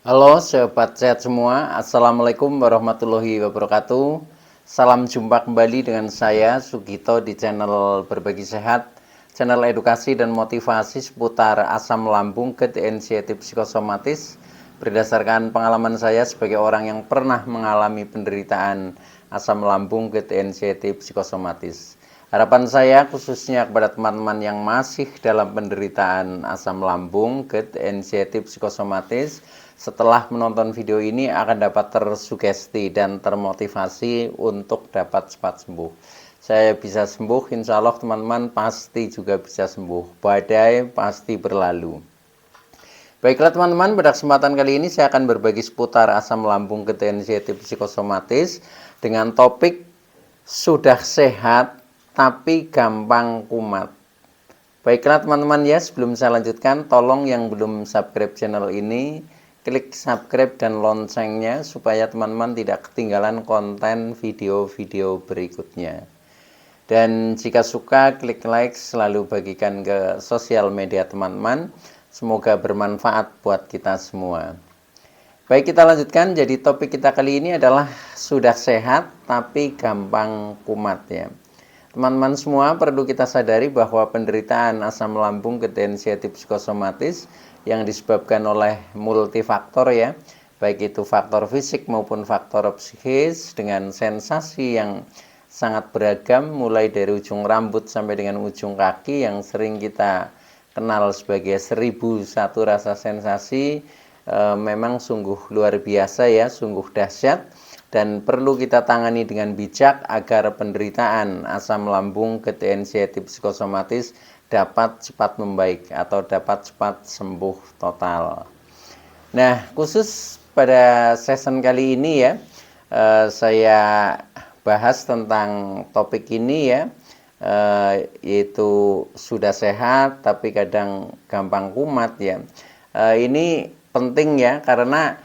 Halo sobat sehat semua, Assalamualaikum warahmatullahi wabarakatuh. Salam jumpa kembali dengan saya Sugito di channel Berbagi Sehat, channel edukasi dan motivasi seputar asam lambung, GERD, anxiety, psikosomatis. Berdasarkan pengalaman saya sebagai orang yang pernah mengalami penderitaan asam lambung, GERD, anxiety, psikosomatis. Harapan saya khususnya kepada teman-teman yang masih dalam penderitaan asam lambung, GERD, anxiety, psikosomatis, setelah menonton video ini akan dapat tersugesti dan termotivasi untuk dapat cepat sembuh. Saya bisa sembuh, insya Allah teman-teman pasti juga bisa sembuh. Badai pasti berlalu. Baiklah teman-teman, pada kesempatan kali ini saya akan berbagi seputar asam lambung, GERD, anxiety, psikosomatis dengan topik sudah sehat tapi gampang kumat. Baiklah teman-teman ya, sebelum saya lanjutkan, tolong yang belum subscribe channel ini, klik subscribe dan loncengnya supaya teman-teman tidak ketinggalan konten video-video berikutnya. Dan jika suka, klik like, selalu bagikan ke sosial media teman-teman. Semoga bermanfaat buat kita semua. Baik, kita lanjutkan. Jadi topik kita kali ini adalah sudah sehat tapi gampang kumat ya. Teman-teman semua perlu kita sadari bahwa penderitaan asam lambung, GERD, anxiety, psikosomatis yang disebabkan oleh multifaktor ya, baik itu faktor fisik maupun faktor psikis dengan sensasi yang sangat beragam, mulai dari ujung rambut sampai dengan ujung kaki yang sering kita kenal sebagai 1001 rasa sensasi. Memang sungguh luar biasa ya, sungguh dahsyat dan perlu kita tangani dengan bijak agar penderitaan asam lambung, GERD, anxiety, psikosomatis dapat cepat membaik atau dapat cepat sembuh total. Nah, khusus pada season kali ini ya, saya bahas tentang topik ini ya, yaitu sudah sehat tapi kadang gampang kumat ya. Ini penting ya, karena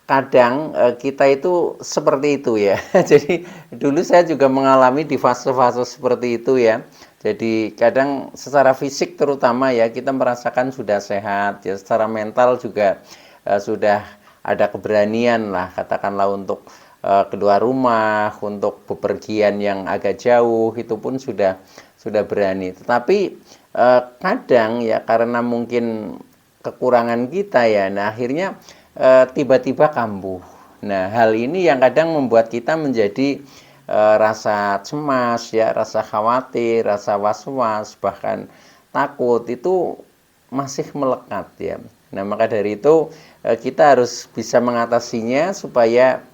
kadang kita itu seperti itu ya. Jadi dulu saya juga mengalami di fase-fase seperti itu ya. Jadi kadang secara fisik terutama ya kita merasakan sudah sehat ya, secara mental juga sudah ada keberanian lah katakanlah untuk keluar rumah, untuk bepergian yang agak jauh itu pun sudah berani. Tetapi kadang ya karena mungkin kekurangan kita ya, nah akhirnya tiba-tiba kambuh. Nah, hal ini yang kadang membuat kita menjadi rasa cemas ya, rasa khawatir, rasa was-was, bahkan takut itu masih melekat ya. Nah, maka dari itu kita harus bisa mengatasinya supaya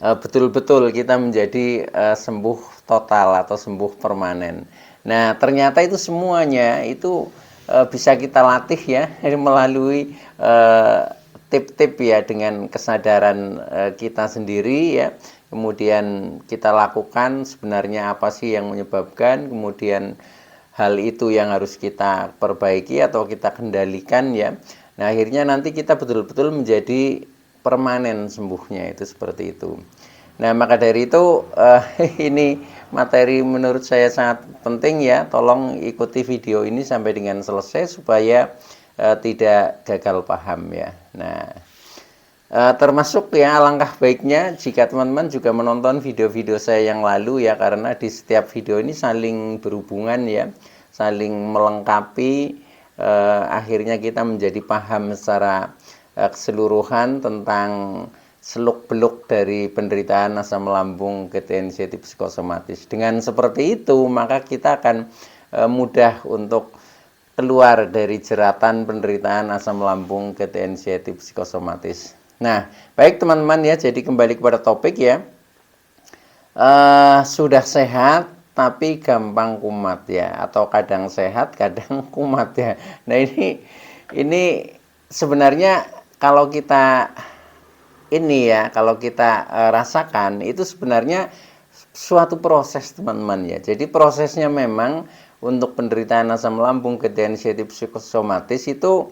betul-betul kita menjadi sembuh total atau sembuh permanen. Nah, ternyata itu semuanya itu bisa kita latih ya melalui tip-tip ya, dengan kesadaran kita sendiri ya. Kemudian kita lakukan sebenarnya apa sih yang menyebabkan, kemudian hal itu yang harus kita perbaiki atau kita kendalikan ya. Nah, akhirnya nanti kita betul-betul menjadi permanen sembuhnya, itu seperti itu. Nah, maka dari itu ini materi menurut saya sangat penting ya. Tolong ikuti video ini sampai dengan selesai supaya tidak gagal paham ya. Nah, termasuk ya alangkah baiknya jika teman-teman juga menonton video-video saya yang lalu ya, karena di setiap video ini saling berhubungan ya, saling melengkapi. Akhirnya kita menjadi paham secara keseluruhan tentang seluk-beluk dari penderitaan asam lambung, GERD, anxiety, psikosomatis. Dengan seperti itu maka kita akan mudah untuk keluar dari jeratan penderitaan asam lambung, GERD, anxiety, psikosomatis. Nah, baik teman-teman ya, jadi kembali kepada topik ya. Sudah sehat tapi gampang kumat ya, atau kadang sehat kadang kumat ya. Nah, ini sebenarnya kalau kita rasakan itu sebenarnya suatu proses teman-teman ya. Jadi prosesnya memang untuk penderitaan asam lambung, GERD, anxiety, psikosomatis itu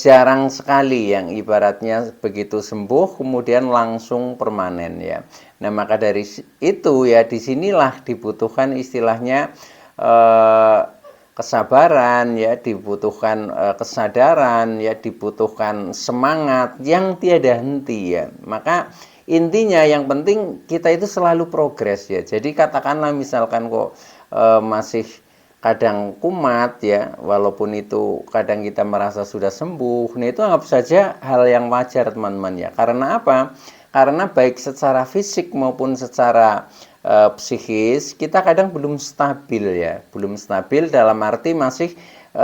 jarang sekali yang ibaratnya begitu sembuh kemudian langsung permanen ya. Nah, maka dari itu ya disinilah dibutuhkan istilahnya kesabaran ya, dibutuhkan kesadaran ya, dibutuhkan semangat yang tiada henti ya. Maka intinya yang penting kita itu selalu progres ya. Jadi katakanlah misalkan kok masih kadang kumat ya, walaupun itu kadang kita merasa sudah sembuh, nah itu anggap saja hal yang wajar teman-teman ya. Karena apa? Karena baik secara fisik maupun secara psikis kita kadang belum stabil ya, belum stabil dalam arti masih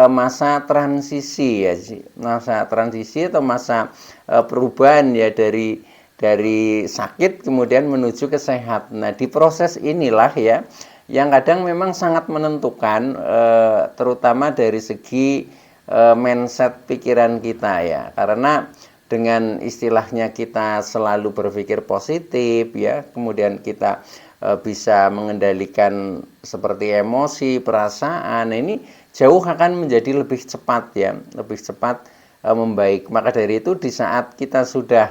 masa transisi ya, masa transisi atau masa perubahan ya, dari sakit kemudian menuju ke sehat. Nah di proses inilah ya yang kadang memang sangat menentukan terutama dari segi mindset pikiran kita ya, karena dengan istilahnya kita selalu berpikir positif ya, kemudian kita bisa mengendalikan seperti emosi, perasaan, nah, ini jauh akan menjadi lebih cepat ya, lebih cepat membaik. Maka dari itu di saat kita sudah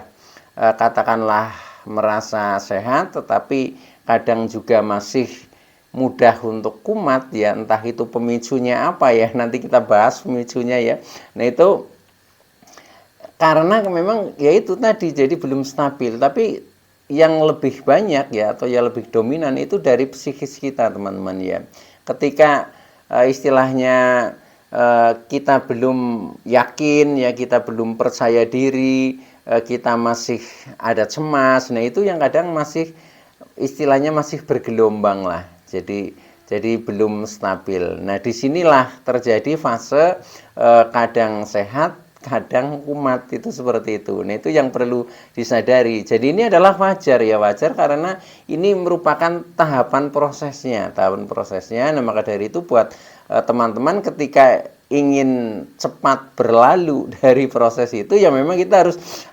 katakanlah merasa sehat tetapi kadang juga masih mudah untuk kumat ya, entah itu pemicunya apa ya, nanti kita bahas pemicunya ya. Nah itu karena memang ya itu tadi, jadi belum stabil. Tapi yang lebih banyak ya, atau yang lebih dominan itu dari psikis kita teman-teman ya. Ketika istilahnya kita belum yakin ya, kita belum percaya diri, kita masih ada cemas, nah itu yang kadang masih istilahnya masih bergelombang lah, jadi belum stabil. Nah disinilah terjadi fase kadang sehat kadang kumat, itu seperti itu. Nah itu yang perlu disadari. Jadi ini adalah wajar ya, wajar karena ini merupakan tahapan prosesnya, Nah maka dari itu buat teman-teman ketika ingin cepat berlalu dari proses itu ya, memang kita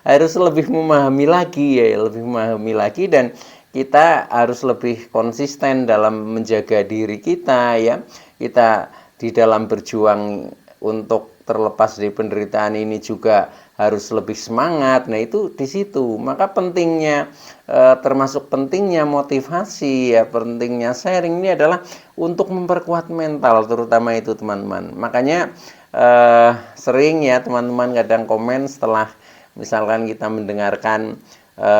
harus lebih memahami lagi ya, lebih memahami lagi, dan kita harus lebih konsisten dalam menjaga diri kita ya. Kita di dalam berjuang untuk terlepas dari penderitaan ini juga harus lebih semangat. Nah itu di situ. Maka pentingnya termasuk pentingnya motivasi ya, pentingnya sharing ini adalah untuk memperkuat mental, terutama itu teman-teman. Makanya sering ya teman-teman kadang komen setelah misalkan kita mendengarkan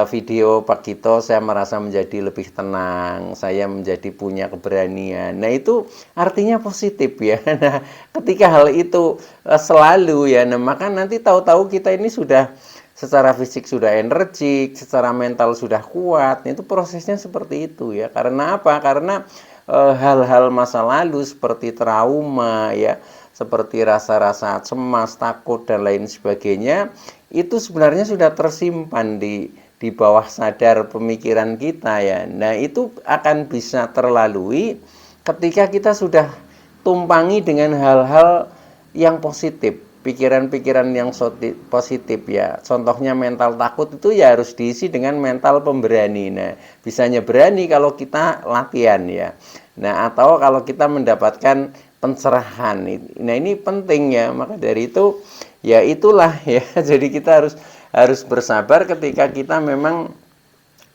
video Pak Gito, saya merasa menjadi lebih tenang, saya menjadi punya keberanian. Nah itu artinya positif ya. Nah ketika hal itu selalu ya, nah maka nanti tahu-tahu kita ini sudah secara fisik sudah energik, secara mental sudah kuat. Nah, itu prosesnya seperti itu ya. Karena apa? Karena hal-hal masa lalu seperti trauma ya, seperti rasa-rasa cemas, takut dan lain sebagainya, itu sebenarnya sudah tersimpan di bawah sadar pemikiran kita ya. Nah itu akan bisa terlalui ketika kita sudah tumpangi dengan hal-hal yang positif, pikiran-pikiran yang positif ya. Contohnya mental takut itu ya harus diisi dengan mental pemberani. Nah bisanya berani kalau kita latihan ya. Nah atau kalau kita mendapatkan pencerahan. Nah ini penting ya. Maka dari itu ya itulah ya. Jadi kita harus bersabar ketika kita memang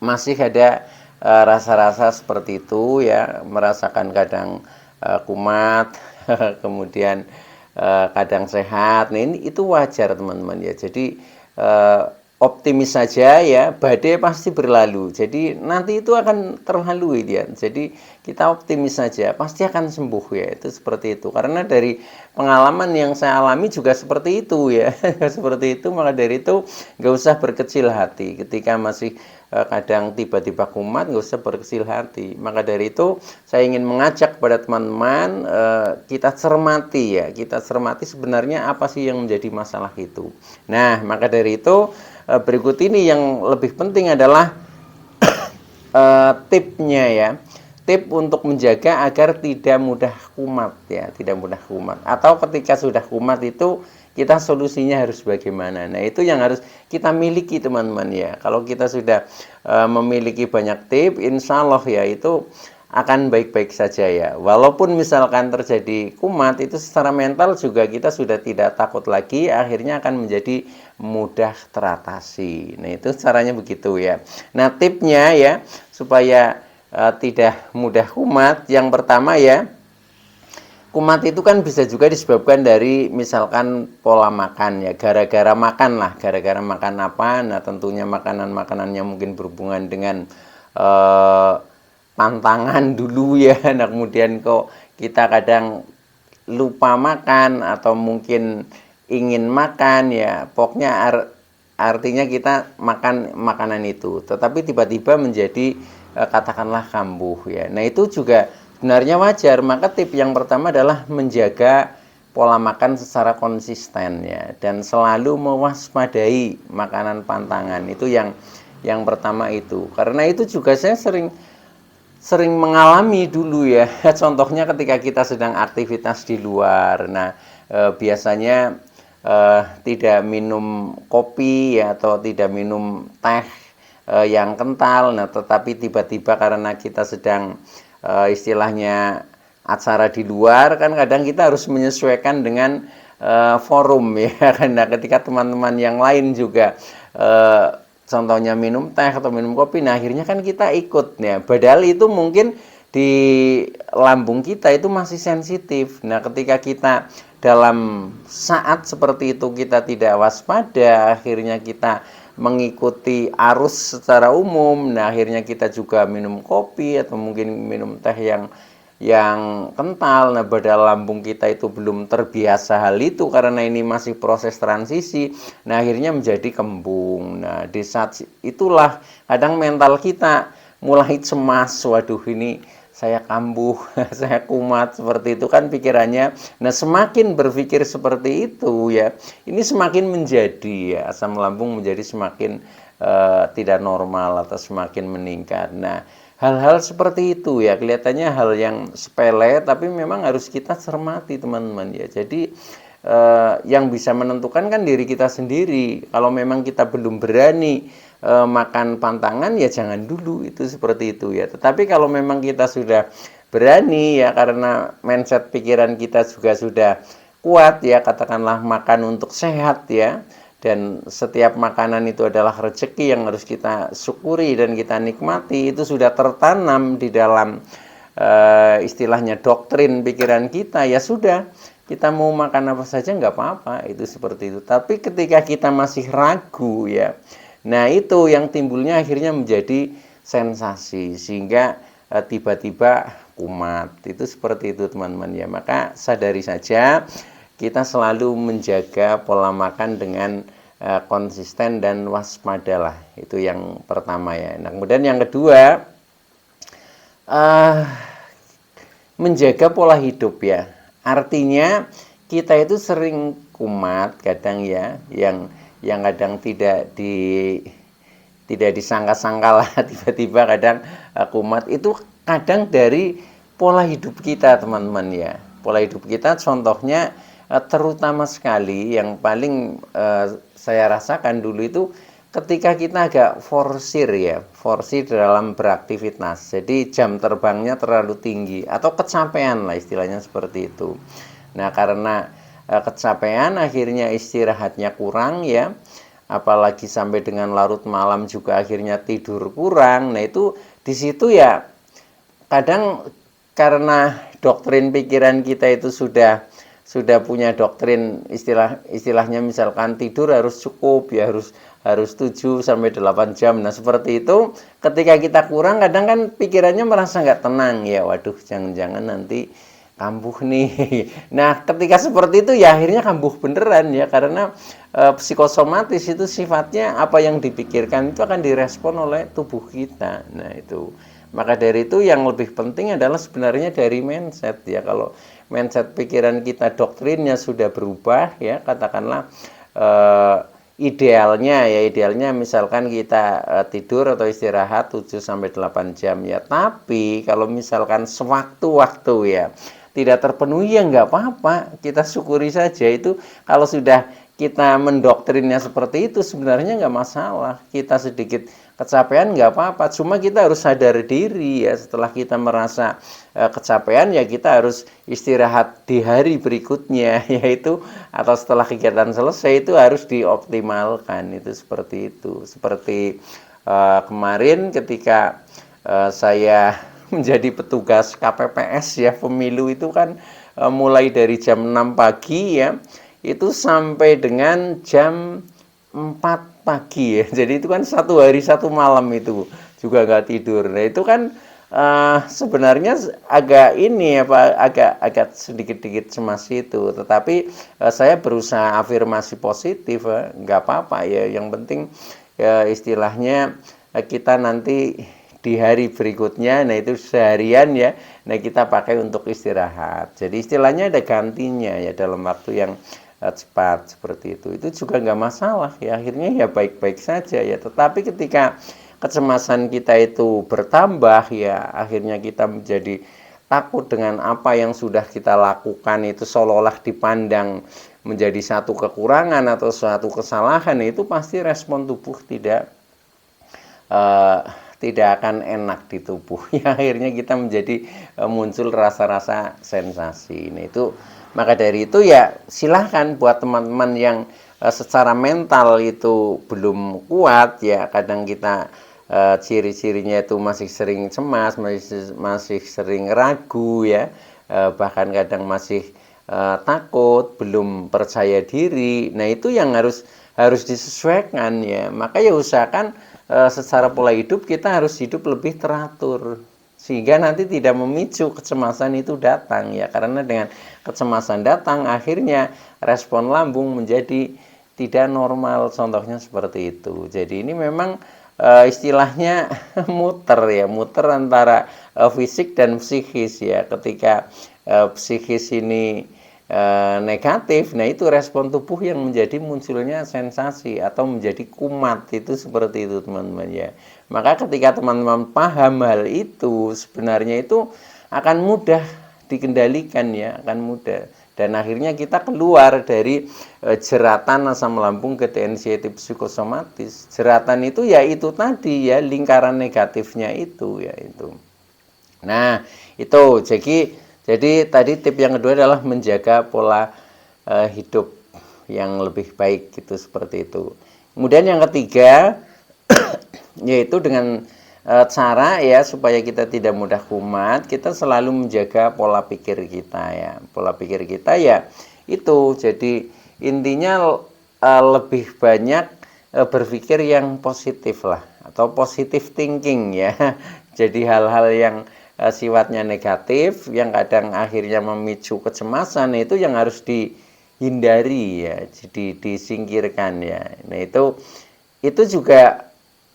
masih ada rasa-rasa seperti itu ya, merasakan kadang kumat, kemudian kadang sehat. Nah ini itu wajar teman-teman ya. Jadi optimis saja ya, badai pasti berlalu. Jadi nanti itu akan terlalui dia. Jadi kita optimis saja, pasti akan sembuh ya. Itu seperti itu. Karena dari pengalaman yang saya alami juga seperti itu ya. Seperti itu, maka dari itu nggak usah berkecil hati. Ketika masih kadang tiba-tiba kumat, nggak usah berkecil hati. Maka dari itu saya ingin mengajak kepada teman-teman, kita cermati ya. Kita cermati sebenarnya apa sih yang menjadi masalah itu. Nah, maka dari itu berikut ini yang lebih penting adalah tipnya ya. Tip untuk menjaga agar tidak mudah kumat ya, tidak mudah kumat. Atau ketika sudah kumat itu kita solusinya harus bagaimana. Nah itu yang harus kita miliki teman-teman ya. Kalau kita sudah memiliki banyak tip, insya Allah ya itu akan baik-baik saja ya. Walaupun misalkan terjadi kumat, itu secara mental juga kita sudah tidak takut lagi, akhirnya akan menjadi mudah teratasi. Nah itu caranya begitu ya. Nah tipnya ya supaya tidak mudah kumat, yang pertama ya, Kumat itu kan bisa juga disebabkan dari misalkan pola makan ya, gara-gara makan lah, gara-gara makan apa. Nah tentunya makanan-makanan yang mungkin berhubungan dengan eh, pantangan dulu ya. Nah kemudian kok kita kadang lupa makan atau mungkin ingin makan ya, pokoknya artinya kita makan makanan itu, tetapi tiba-tiba menjadi katakanlah kambuh ya. Nah itu juga sebenarnya wajar. Maka tip yang pertama adalah menjaga pola makan secara konsisten ya, dan selalu mewaspadai makanan pantangan. Itu yang pertama itu. Karena itu juga saya sering sering mengalami dulu ya. Contohnya ketika kita sedang aktivitas di luar. Nah, biasanya tidak minum kopi ya, atau tidak minum teh yang kental. Nah, tetapi tiba-tiba karena kita sedang istilahnya acara di luar, kan kadang kita harus menyesuaikan dengan forum ya. Karena ketika teman-teman yang lain juga contohnya minum teh atau minum kopi, nah akhirnya kan kita ikut ya. Padahal itu mungkin di lambung kita itu masih sensitif. Nah ketika kita dalam saat seperti itu kita tidak waspada, akhirnya kita mengikuti arus secara umum. Nah akhirnya kita juga minum kopi atau mungkin minum teh yang kental. Nah padahal lambung kita itu belum terbiasa hal itu, karena ini masih proses transisi. Nah akhirnya menjadi kembung. Nah di saat itulah kadang mental kita mulai cemas, waduh ini saya kambuh, saya kumat, seperti itu kan pikirannya. Nah semakin berpikir seperti itu ya, ini semakin menjadi ya, asam lambung menjadi semakin tidak normal atau semakin meningkat. Nah hal-hal seperti itu ya, kelihatannya hal yang sepele, tapi memang harus kita cermati teman-teman ya. Jadi yang bisa menentukan kan diri kita sendiri. Kalau memang kita belum berani makan pantangan ya jangan dulu, itu seperti itu ya. Tetapi kalau memang kita sudah berani ya, karena mindset pikiran kita juga sudah kuat ya, katakanlah makan untuk sehat ya, dan setiap makanan itu adalah rezeki yang harus kita syukuri dan kita nikmati, itu sudah tertanam di dalam istilahnya doktrin pikiran kita, ya sudah, kita mau makan apa saja nggak apa-apa, itu seperti itu. Tapi ketika kita masih ragu ya, nah itu yang timbulnya akhirnya menjadi sensasi, sehingga tiba-tiba kumat, itu seperti itu teman-teman ya. Maka sadari saja, kita selalu menjaga pola makan dengan konsisten dan waspadalah, itu yang pertama ya. Nah kemudian yang kedua, menjaga pola hidup ya. Artinya kita itu sering kumat kadang ya, yang kadang tidak disangka-sangka lah, tiba-tiba kadang kumat, itu kadang dari pola hidup kita teman-teman ya. Pola hidup kita contohnya terutama sekali yang paling saya rasakan dulu itu ketika kita agak forsir dalam beraktivitas. Jadi jam terbangnya terlalu tinggi atau kecapean lah istilahnya seperti itu. Nah karena kecapean akhirnya istirahatnya kurang ya, apalagi sampai dengan larut malam juga akhirnya tidur kurang. Nah itu di situ ya kadang karena doktrin pikiran kita itu sudah punya doktrin istilahnya misalkan tidur harus cukup ya, harus 7 sampai 8 jam. Nah seperti itu ketika kita kurang kadang kan pikirannya merasa nggak tenang ya, waduh jangan-jangan nanti kambuh nih. Nah ketika seperti itu ya akhirnya kambuh beneran ya, karena psikosomatis itu sifatnya apa yang dipikirkan itu akan direspon oleh tubuh kita. Nah itu, maka dari itu yang lebih penting adalah sebenarnya dari mindset ya. Kalau mindset pikiran kita doktrinnya sudah berubah ya, katakanlah idealnya misalkan kita tidur atau istirahat 7 sampai 8 jam ya. Tapi kalau misalkan sewaktu-waktu ya tidak terpenuhi ya nggak apa-apa, kita syukuri saja. Itu kalau sudah kita mendoktrinnya seperti itu sebenarnya nggak masalah. Kita sedikit kecapean nggak apa-apa, cuma kita harus sadar diri ya, setelah kita merasa kecapean ya kita harus istirahat di hari berikutnya, yaitu atau setelah kegiatan selesai itu harus dioptimalkan. Itu seperti itu. Seperti kemarin ketika saya menjadi petugas KPPS ya, pemilu itu kan mulai dari jam 6 pagi ya, itu sampai dengan jam 4 pagi ya. Jadi itu kan satu hari satu malam itu juga nggak tidur. Nah itu kan sebenarnya agak ini apa agak sedikit-sedikit cemas itu. Tetapi saya berusaha afirmasi positif, nggak apa-apa ya. Yang penting ya istilahnya kita nanti di hari berikutnya, nah itu seharian ya, nah kita pakai untuk istirahat. Jadi istilahnya ada gantinya ya dalam waktu yang cepat seperti itu juga nggak masalah ya, akhirnya ya baik-baik saja ya. Tetapi ketika kecemasan kita itu bertambah ya, akhirnya kita menjadi takut dengan apa yang sudah kita lakukan itu seolah-olah dipandang menjadi satu kekurangan atau suatu kesalahan, itu pasti respon tubuh tidak akan enak di tubuh ya, akhirnya kita menjadi muncul rasa-rasa sensasi. Nah itu maka dari itu ya silahkan buat teman-teman yang secara mental itu belum kuat ya, kadang kita ciri-cirinya itu masih sering cemas, masih sering ragu ya, bahkan kadang masih takut, belum percaya diri. Nah itu yang harus disesuaikan ya. Maka ya usahakan secara pola hidup kita harus hidup lebih teratur sehingga nanti tidak memicu kecemasan itu datang ya, karena dengan kecemasan datang akhirnya respon lambung menjadi tidak normal, contohnya seperti itu. Jadi ini memang istilahnya muter antara fisik dan psikis ya. Ketika psikis ini negatif, nah itu respon tubuh yang menjadi munculnya sensasi atau menjadi kumat, itu seperti itu teman-teman ya. Maka ketika teman-teman paham hal itu, sebenarnya itu akan mudah dikendalikan ya, akan mudah, dan akhirnya kita keluar dari jeratan asam lambung ke anxiety psikosomatis. Jeratan itu ya itu tadi ya, lingkaran negatifnya itu ya itu. Nah itu jadi tadi tip yang kedua adalah menjaga pola hidup yang lebih baik gitu, seperti itu. Kemudian yang ketiga yaitu dengan cara ya supaya kita tidak mudah kumat, kita selalu menjaga pola pikir kita ya. Pola pikir kita ya itu, jadi intinya lebih banyak berpikir yang positif lah, atau positive thinking ya. Jadi hal-hal yang sifatnya negatif yang kadang akhirnya memicu kecemasan itu yang harus dihindari ya, jadi disingkirkan ya. Nah itu juga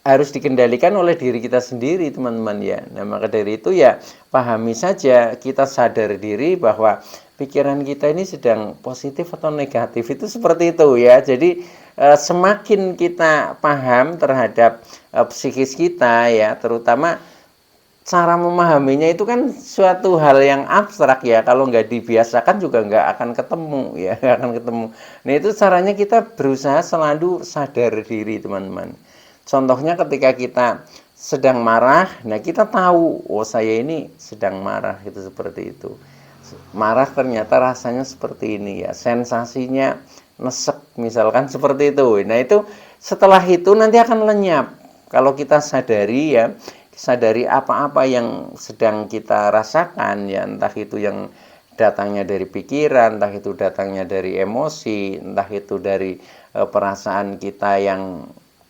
harus dikendalikan oleh diri kita sendiri teman-teman ya. Nah maka dari itu ya pahami saja, kita sadar diri bahwa pikiran kita ini sedang positif atau negatif, itu seperti itu ya. Jadi semakin kita paham terhadap psikis kita ya, terutama cara memahaminya itu kan suatu hal yang abstrak ya, kalau nggak dibiasakan juga nggak akan ketemu ya, nggak akan ketemu. Nah itu caranya kita berusaha selalu sadar diri teman-teman. Contohnya ketika kita sedang marah, nah kita tahu, oh saya ini sedang marah, itu seperti itu. Marah ternyata rasanya seperti ini ya, sensasinya nesek misalkan seperti itu. Nah itu setelah itu nanti akan lenyap kalau kita sadari ya, sadari apa-apa yang sedang kita rasakan ya, entah itu yang datangnya dari pikiran, entah itu datangnya dari emosi, entah itu dari perasaan kita yang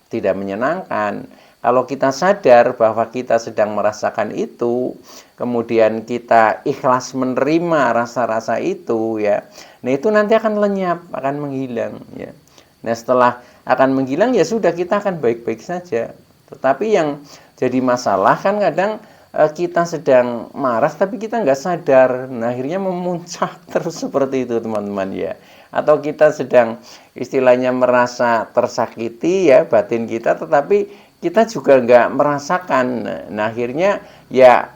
tidak menyenangkan. Kalau kita sadar bahwa kita sedang merasakan itu, kemudian kita ikhlas menerima rasa-rasa itu ya, nah itu nanti akan lenyap, akan menghilang ya. Nah setelah akan menghilang ya sudah, kita akan baik-baik saja. Tetapi yang jadi masalah kan kadang kita sedang marah tapi kita nggak sadar, nah akhirnya memuncak terus seperti itu teman-teman ya. Atau kita sedang istilahnya merasa tersakiti ya batin kita, tetapi kita juga nggak merasakan, nah akhirnya ya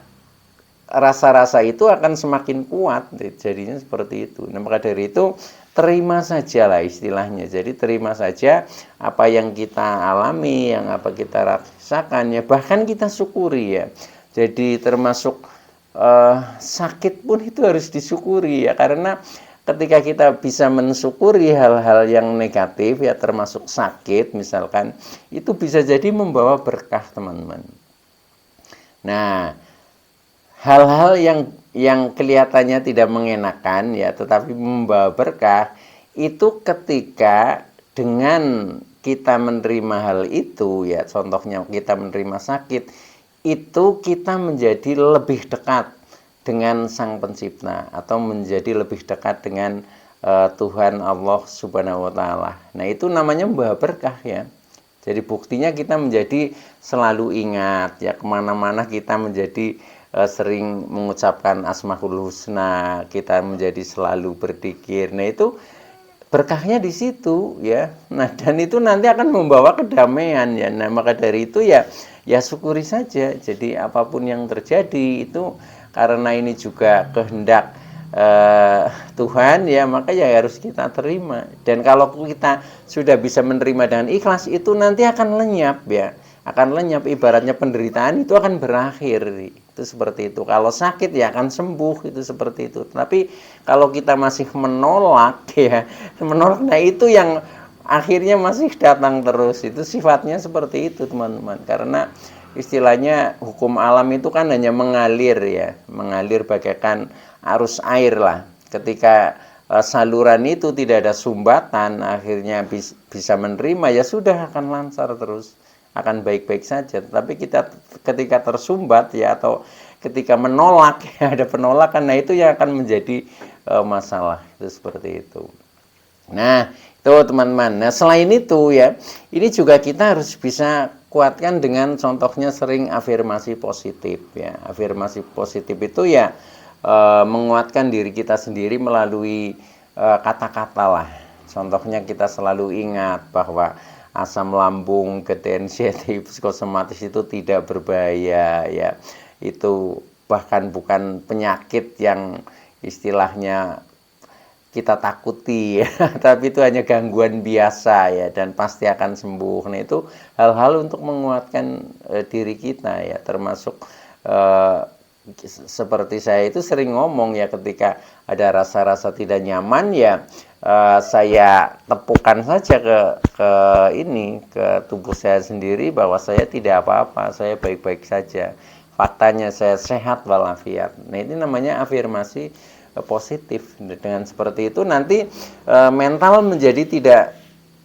rasa-rasa itu akan semakin kuat, jadinya seperti itu. Nah maka dari itu terima saja lah istilahnya, jadi terima saja apa yang kita alami, yang apa kita rasakan ya, bahkan kita syukuri ya. Jadi termasuk sakit pun itu harus disyukuri ya, karena ketika kita bisa mensyukuri hal-hal yang negatif ya, termasuk sakit misalkan, itu bisa jadi membawa berkah teman-teman. Nah hal-hal yang yang kelihatannya tidak mengenakan ya, tetapi membawa berkah, itu ketika dengan kita menerima hal itu ya, contohnya kita menerima sakit, itu kita menjadi lebih dekat dengan Sang Pencipta atau menjadi lebih dekat dengan Tuhan Allah Subhanahu wa taala. Nah, itu namanya membawa berkah ya. Jadi buktinya kita menjadi selalu ingat ya, kemana-mana kita menjadi sering mengucapkan Asmaul Husna, kita menjadi selalu berzikir. Nah, itu berkahnya di situ ya. Nah, dan itu nanti akan membawa kedamaian ya. Nah, maka dari itu ya syukuri saja. Jadi apapun yang terjadi itu karena ini juga kehendak Tuhan ya, maka ya harus kita terima. Dan kalau kita sudah bisa menerima dengan ikhlas, itu nanti akan lenyap ya, akan lenyap. Ibaratnya penderitaan itu akan berakhir, itu seperti itu. Kalau sakit ya akan sembuh, itu seperti itu. Tapi kalau kita masih menolak ya, nah itu yang akhirnya masih datang terus. Itu sifatnya seperti itu teman-teman, karena istilahnya hukum alam itu kan hanya mengalir ya, mengalir bagaikan arus air lah. Ketika saluran itu tidak ada sumbatan, akhirnya bisa menerima, ya sudah akan lancar terus, akan baik-baik saja. Tapi kita ketika tersumbat ya, atau ketika menolak ya, ada penolakan, nah itu yang akan menjadi masalah, itu seperti itu. Nah, itu teman-teman. Nah, selain itu ya, ini juga kita harus bisa kuatkan dengan contohnya sering afirmasi positif ya. Afirmasi positif itu ya menguatkan diri kita sendiri melalui kata-kata lah. Contohnya kita selalu ingat bahwa asam lambung, ketensiasi, psikosomatis itu tidak berbahaya ya. Itu bahkan bukan penyakit yang istilahnya kita takuti ya, tapi itu hanya gangguan biasa ya, dan pasti akan sembuh. Nah, itu hal-hal untuk menguatkan diri kita ya, termasuk seperti saya itu sering ngomong ya, ketika ada rasa-rasa tidak nyaman ya, saya tepukan saja ke tubuh saya sendiri bahwa saya tidak apa-apa, saya baik-baik saja. Faktanya saya sehat walafiat. Nah, ini namanya afirmasi positif. Dengan seperti itu nanti mental menjadi tidak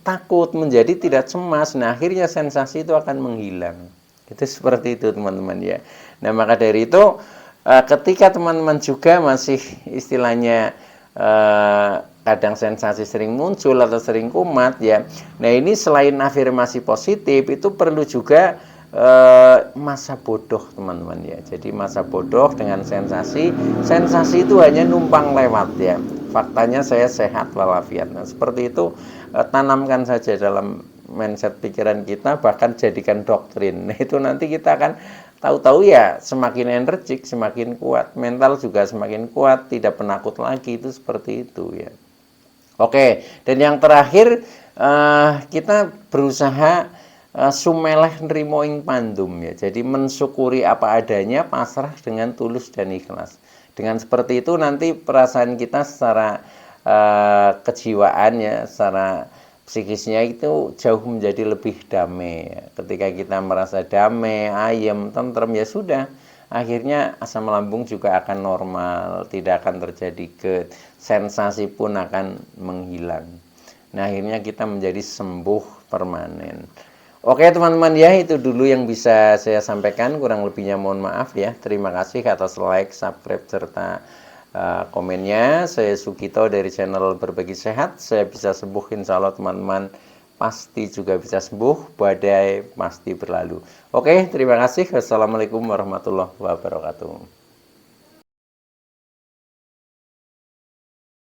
takut, menjadi tidak cemas. Nah, akhirnya sensasi itu akan menghilang. Itu seperti itu teman-teman ya. Nah, maka dari itu ketika teman-teman juga masih istilahnya kadang sensasi sering muncul atau sering kumat ya. Nah, ini selain afirmasi positif, itu perlu juga masa bodoh teman-teman ya. Jadi masa bodoh dengan sensasi itu hanya numpang lewat ya. Faktanya saya sehat walafiat. Nah, seperti itu tanamkan saja dalam mindset pikiran kita, bahkan jadikan doktrin. Nah, itu nanti kita akan tahu-tahu ya semakin energik, semakin kuat, mental juga semakin kuat, tidak penakut lagi, itu seperti itu ya. Oke, dan yang terakhir kita berusaha sumeleh nrimo ing pandum ya. Jadi mensyukuri apa adanya, pasrah dengan tulus dan ikhlas. Dengan seperti itu nanti perasaan kita secara kejiwaan ya, secara psikisnya itu jauh menjadi lebih damai ya. Ketika kita merasa damai, ayem, tentrem, ya sudah, akhirnya asam lambung juga akan normal, tidak akan terjadi GERD, sensasi pun akan menghilang. Nah, akhirnya kita menjadi sembuh permanen. Oke teman-teman ya, itu dulu yang bisa saya sampaikan, kurang lebihnya mohon maaf ya. Terima kasih atas like, subscribe, serta komennya. Saya Sugito dari channel Berbagi Sehat. Saya bisa sembuh, insya Allah teman-teman pasti juga bisa sembuh, badai pasti berlalu. Oke, terima kasih. Wassalamualaikum warahmatullahi wabarakatuh.